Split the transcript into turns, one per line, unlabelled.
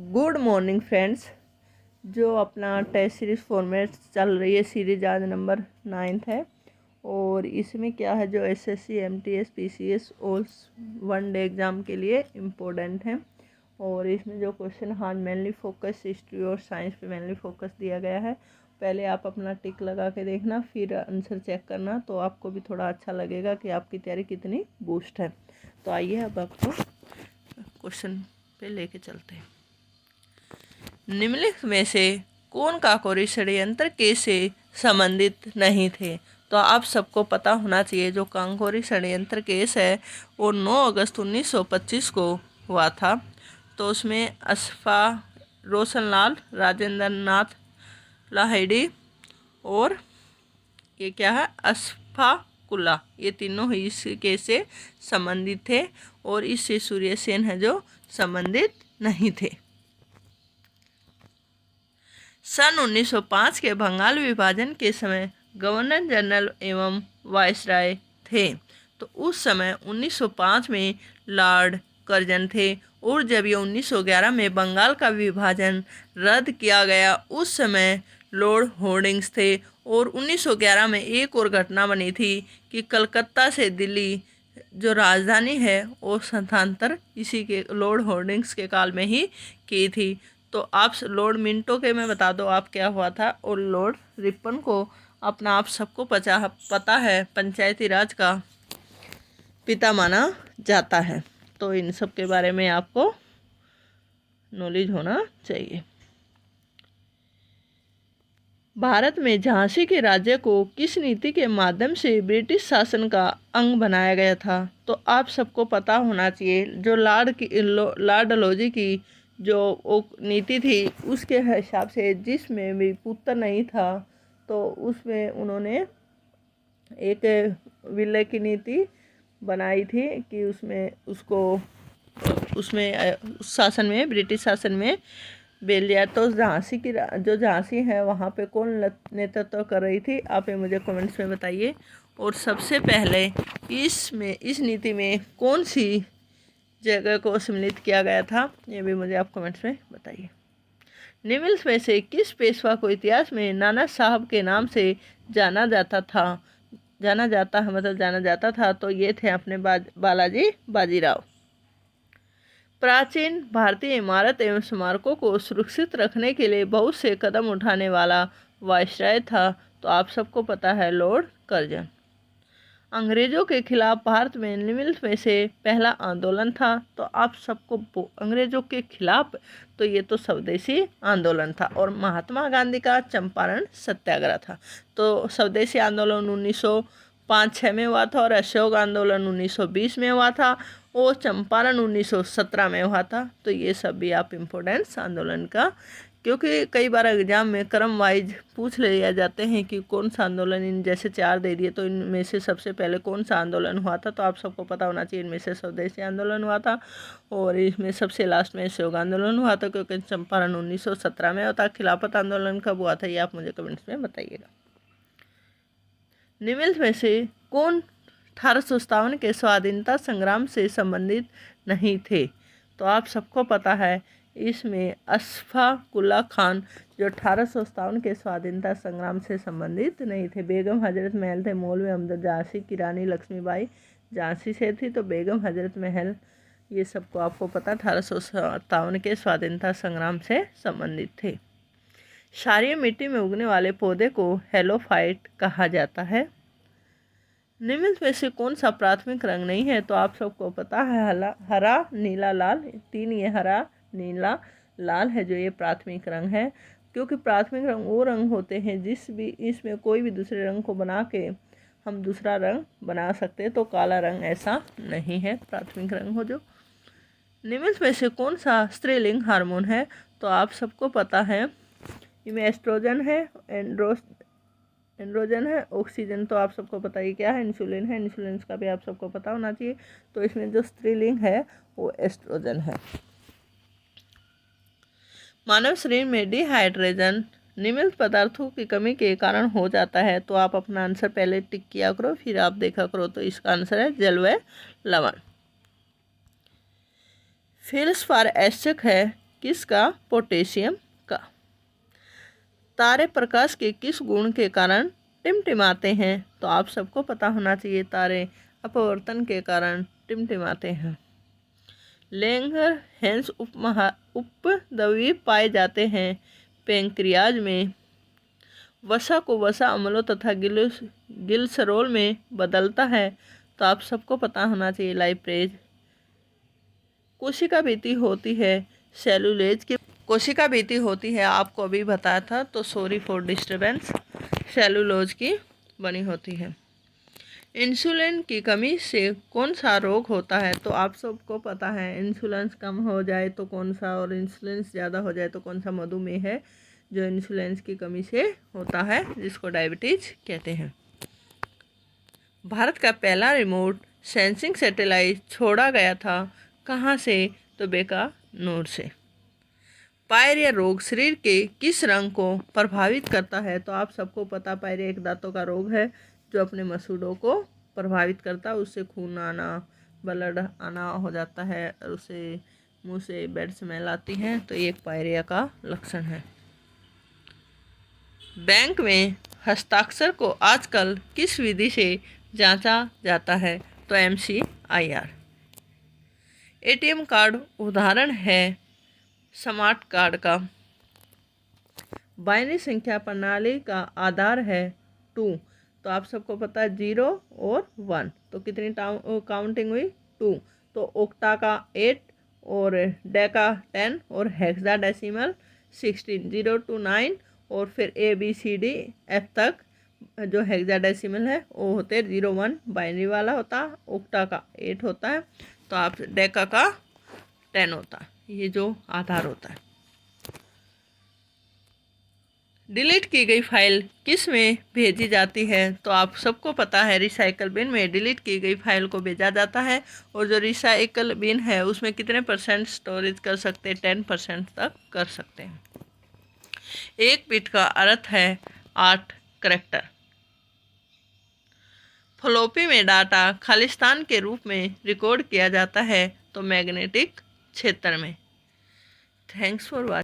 Good morning friends. जो अपना test series format चल रही है, सीरीज आज नंबर 9 है। और इसमें क्या है, जो SSC MTS PCS all one day exam के लिए इम्पोर्टेंट है। और इसमें जो क्वेश्चन हाँ मेनली फोकस हिस्ट्री और साइंस पे मेनली फोकस दिया गया है। पहले आप अपना टिक लगा के देखना, फिर आंसर चेक करना, तो आपको भी थोड़ा अच्छा लगेगा कि आपकी तैयारी कितनी बूस्ट है। तो आइए अब आपको क्वेश्चन पे लेके चलते हैं। निम्नलिखित में से कौन काकोरी षड्यंत्र केस से संबंधित नहीं थे? तो आप सबको पता होना चाहिए जो काकोरी षड्यंत्र केस है वो 9 अगस्त 1925 को हुआ था। तो उसमें अशफा रोशनलाल, राजेंद्र नाथ लाहिड़ी और ये क्या है, अशफा कुल्ला, ये तीनों ही इस केस से संबंधित थे। और इससे सूर्य सेन है जो संबंधित नहीं थे। सन 1905 के बंगाल विभाजन के समय गवर्नर जनरल एवं वायसराय थे। तो उस समय 1905 में लॉर्ड कर्जन थे। और जब ये 1911 में बंगाल का विभाजन रद्द किया गया, उस समय लॉर्ड होर्डिंग्स थे। और 1911 में एक और घटना बनी थी कि कलकत्ता से दिल्ली जो राजधानी है वो स्थानांतर इसी के लॉर्ड होर्डिंग्स के काल में ही की थी। तो आप लॉर्ड मिंटो के मैं बता दो आप क्या हुआ था। और लॉर्ड रिपन को अपना आप सबको पता है पंचायती राज का पिता माना जाता है। तो इन सब के बारे में आपको नॉलेज होना चाहिए। भारत में झांसी के राज्य को किस नीति के माध्यम से ब्रिटिश शासन का अंग बनाया गया था? तो आप सबको पता होना चाहिए जो लॉर्ड डलहौजी की जो वो नीति थी उसके हिसाब से, जिसमें भी पुत्र नहीं था तो उसमें उन्होंने एक विलय की नीति बनाई थी कि उसमें उस शासन में, ब्रिटिश शासन में बेल दिया। तो झांसी की जो झांसी है वहाँ पे कौन नेतृत्व कर रही थी, आप ये मुझे कमेंट्स में बताइए। और सबसे पहले इस नीति में कौन सी जगह को सम्मिलित किया गया था, ये भी मुझे आप कमेंट्स में बताइए। निम्न में से किस पेशवा को इतिहास में नाना साहब के नाम से जाना जाता था? तो ये थे अपने बालाजी बाजीराव। प्राचीन भारतीय इमारत एवं स्मारकों को सुरक्षित रखने के लिए बहुत से कदम उठाने वाला वायसराय था। तो आप सबको पता है लॉर्ड कर्जन। अंग्रेजों के खिलाफ भारत में निम्नलिखित में से पहला आंदोलन था। तो आप सबको अंग्रेजों के खिलाफ, तो ये तो स्वदेशी आंदोलन था। और महात्मा गांधी का चंपारण सत्याग्रह था। तो स्वदेशी आंदोलन 1905-06 में हुआ था और अशोक आंदोलन 1920 में हुआ था और चंपारण 1917 में हुआ था। तो ये सब भी आप इम्पोर्टेंस आंदोलन का, क्योंकि कई बार एग्जाम में क्रम वाइज पूछ लिया जाते हैं कि कौन सा आंदोलन, इन जैसे 4 दे दिए तो इनमें से सबसे पहले कौन सा आंदोलन हुआ था। तो आप सबको पता होना चाहिए इनमें से स्वदेशी आंदोलन हुआ था और इसमें सबसे लास्ट में अशोक आंदोलन हुआ था, क्योंकि चंपारण 1917 में होता। खिलाफत आंदोलन कब हुआ था ये आप मुझे कमेंट्स में बताइएगा। निम्नलिखित में से कौन 1857 के स्वाधीनता संग्राम से संबंधित नहीं थे? तो आप सबको पता है इसमें अशफाकुल्ला खान जो 1857 के स्वाधीनता संग्राम से संबंधित नहीं थे। बेगम हजरत महल थे मौलवी अहमद झांसी की रानी लक्ष्मीबाई झांसी से थी। तो बेगम हजरत महल ये सबको आपको पता 1857 के स्वाधीनता संग्राम से संबंधित थे। क्षारीय मिट्टी में उगने वाले पौधे को हेलोफाइट कहा जाता है। निम्नलिखित में से कौन सा प्राथमिक रंग नहीं है? तो आप सबको पता है हरा, नीला, लाल। 3 ये हरा, नीला, लाल है जो ये प्राथमिक रंग है। क्योंकि प्राथमिक रंग वो रंग होते हैं इसमें कोई भी दूसरे रंग को बना के हम दूसरा रंग बना सकते हैं। तो काला रंग ऐसा नहीं है, प्राथमिक रंग हो जो। निम्नलिखित में से कौन सा स्त्रीलिंग हार्मोन है? तो आप सबको पता है इनमें एस्ट्रोजन है, एंड्रोजन है, ऑक्सीजन तो आप सबको पता ही क्या है, इंसुलिन है। इंसुलिन का भी आप सबको पता होना चाहिए। तो इसमें जो स्त्रीलिंग है वो एस्ट्रोजन है। मानव शरीर में डिहाइड्रेशन निम्नलिखित पदार्थों की कमी के कारण हो जाता है। तो आप अपना आंसर पहले टिक किया करो, फिर आप देखा करो। तो इसका आंसर है जल व लवण। फेल्सफार आवश्यक है किसका? पोटेशियम का। तारे प्रकाश के किस गुण के कारण टिमटिमाते हैं? तो आप सबको पता होना चाहिए, तारे अपवर्तन के कारण टिमटिमाते हैं। लेंगर हैंस उपद्वीप पाए जाते हैं। पेंक्रियाज में वसा को वसा अम्लों तथा गिल्सरोल में बदलता है। तो आप सबको पता होना चाहिए, लाइप्रेज। कोशिका भित्ति होती है सेलुलोज की। कोशिका भित्ति होती है, आपको अभी बताया था, तो सॉरी फॉर डिस्टर्बेंस, सेलुलोज की बनी होती है। इंसुलिन की कमी से कौन सा रोग होता है? तो आप सबको पता है, इंसुलिन कम हो जाए तो कौन सा, और इंसुलिन ज़्यादा हो जाए तो कौन सा मधुमेह है जो इंसुलिन की कमी से होता है, जिसको डायबिटीज कहते हैं। भारत का पहला रिमोट सेंसिंग सैटेलाइट छोड़ा गया था कहाँ से? तो बीकानेर से। पायरिया रोग शरीर के किस रंग को प्रभावित करता है? तो आप सबको पता, पायरिया एक दांतों का रोग है जो अपने मसूड़ों को प्रभावित करता है। उससे खून आना, ब्लड आना हो जाता है, और उसे मुंह से बैड स्मेल आती है, तो ये एक पायरिया का लक्षण है। बैंक में हस्ताक्षर को आजकल किस विधि से जांचा जाता है? तो MCIR। ATM कार्ड उदाहरण है स्मार्ट कार्ड का। बाइनरी संख्या प्रणाली का आधार है 2। तो आप सबको पता है 0 और 1, तो कितनी काउंटिंग हुई? 2। तो ओक्टा का 8 और डेका 10 और हेक्साडेसिमल 16, 0 to 9, और फिर ABCDF तक जो हेक्साडेसिमल है वो होते हैं 0 1 बाइनरी वाला होता, ओक्टा का 8 होता है, तो आप डेका का 10 होता है, ये जो आधार होता है। डिलीट की गई फाइल किस में भेजी जाती है? तो आप सबको पता है, रिसाइकल बिन में डिलीट की गई फाइल को भेजा जाता है। और जो रिसाइकल बिन है उसमें कितने % स्टोरेज कर सकते हैं? 10% तक कर सकते हैं। एक बिट का अर्थ है 8 करैक्टर। फ्लॉपी में डाटा खालिस्तान के रूप में रिकॉर्ड किया जाता है, तो मैग्नेटिक क्षेत्र में। Thanks for watching.